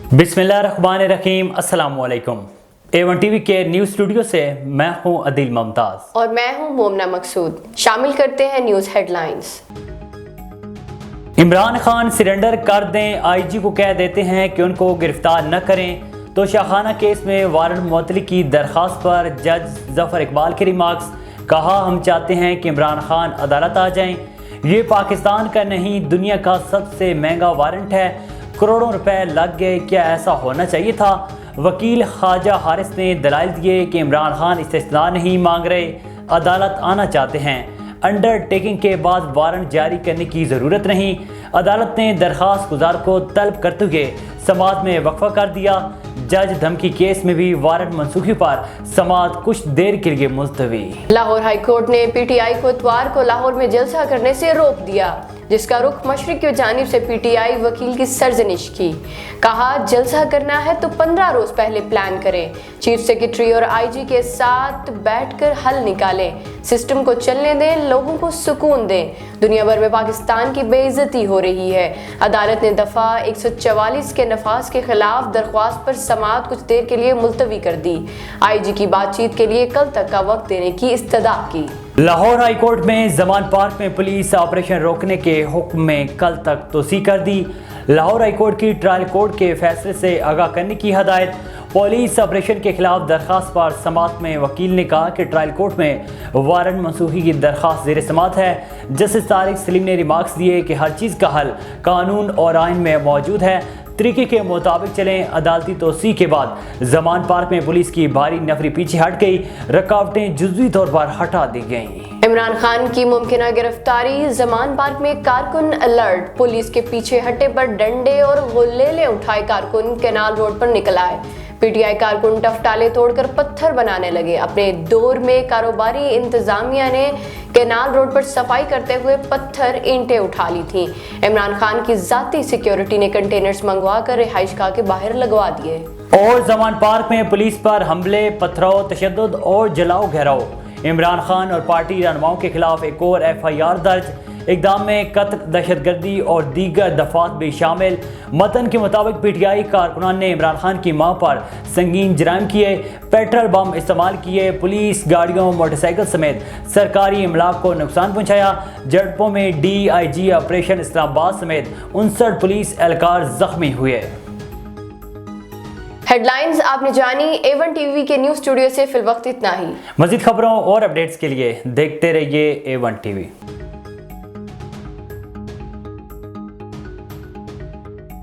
बिस्मिल्लाहिर्रहमानिर्रहीम, अस्सलाम वालेकुम। A1 टीवी के न्यूज़ स्टूडियो से मैं हूं अदिल मुमताज और मैं हूं मोमना मकसूद। शामिल करते हैं news headlines. Imran Khan surrender कर दें, आईजी को कह देते हैं कि उनको गिरफ्तार न करें। तो शाखाना केस में वारंट मुअत्तली की दरख्वास्त पर जज जफर इकबाल के रिमार्क्स। कहा, हम चाहते हैं कि इमरान खान अदालत आ जाएं। ये पाकिस्तान का नहीं, दुनिया का सबसे महंगा वारंट है, करोड़ों रुपए लग गए, क्या ऐसा होना चाहिए था? वकील ख्वाजा हारिस ने दलाइल दिए कि इमरान खान इस्तिस्ना नहीं मांग रहे, अदालत आना चाहते हैं। अंडरटेकिंग के बाद वारंट जारी करने की ज़रूरत नहीं। अदालत ने दरख्वास्त गुजार को तलब करते हुए समाअत में वक्फा कर दिया। जज धमकी केस में भी वारंट मनसूखी पर समाअत कुछ देर के लिए मुलतवी। लाहौर हाई कोर्ट ने पीटीआई को इतवार को लाहौर में जलसा करने से रोक दिया, जिसका रुख मशरिक की जानिब से पीटीआई वकील की सरजनिश की। कहा, जलसा करना है तो 15 रोज पहले प्लान करें, चीफ सेक्रेटरी और आईजी के साथ बैठकर हल निकालें, सिस्टम को चलने दें, लोगों को सुकून दें। दुनिया भर में पाकिस्तान की बेइज्जती हो रही है। अदालत ने दफा 144 के नफाज के खिलाफ दरख्वास्त पर समाअत कुछ देर के लिए मुलतवी कर दी। आईजी की बातचीत के लिए कल तक का वक्त देने की इस्तदा की। लाहौर हाई कोर्ट में जमान पार्क में पुलिस ऑपरेशन रोकने के हुक्म में कल तक तोसी कर दी। लाहौर हाई कोर्ट की ट्रायल कोर्ट के फैसले से आगाह करने की हदायत। पुलिस ऑपरेशन के खिलाफ दरखास्त पर समाअत में वकील ने कहा कि ट्रायल कोर्ट में वारंट मनसूखी की दरखास्त ज़ेर समाअत है। जस्टिस तारिक सलीम ने रिमार्क्स दिए कि हर चीज़ का हल कानून और आइन में मौजूद है, तरीके के मुताबिक चलें। अदालती तोसी के बाद जमान पार्क में पुलिस की भारी नफरी पीछे हट गई, रुकावटें जुज़वी तौर पर हटा दी गईं। इमरान खान की मुमकिन गिरफ्तारी। जमान पार्क में कारकुन अलर्ट। पुलिस के पीछे हटे पर डंडे और गुलेले उठाए कारकुन कैनाल रोड पर निकल आए। पीटीआई कारकुन टफटाले तोड़कर पत्थर बनाने लगे। अपने दौर में कारोबारी इंतजामिया ने कैनाल रोड पर सफाई करते हुए पत्थर ईंटें उठा ली थीं। इमरान खान की जाती सिक्योरिटी ने कंटेनर्स मंगवा कर रिहाइशगाह के बाहर लगवा दिए। और जमान पार्क में पुलिस पर हमले, पथराव, तशद्दुद और जलाओ घेराव। इमरान खान और पार्टी रहनुमाओं के खिलाफ एक और FIR दर्ज। इक़दाम में कत्ल, दहशतगर्दी और दीगर दफात भी शामिल। मतन के मुताबिक पीटीआई कारकुनान ने इमरान खान की मां पर संगीन जराइम किए, पेट्रोल बम इस्तेमाल किए, पुलिस गाड़ियों, मोटरसाइकिल समेत सरकारी इमलाक को नुकसान पहुंचाया। झड़पों में DIG ऑपरेशन इस्लामाबाद समेत 59 पुलिस एहलकार जख्मी हुए। हेडलाइंस आपने जानी। A1 टीवी के न्यूज़ स्टूडियो से फिलवक्त इतना ही। मज़ीद खबरों और अपडेट्स के लिए देखते रहिए A1 टीवी।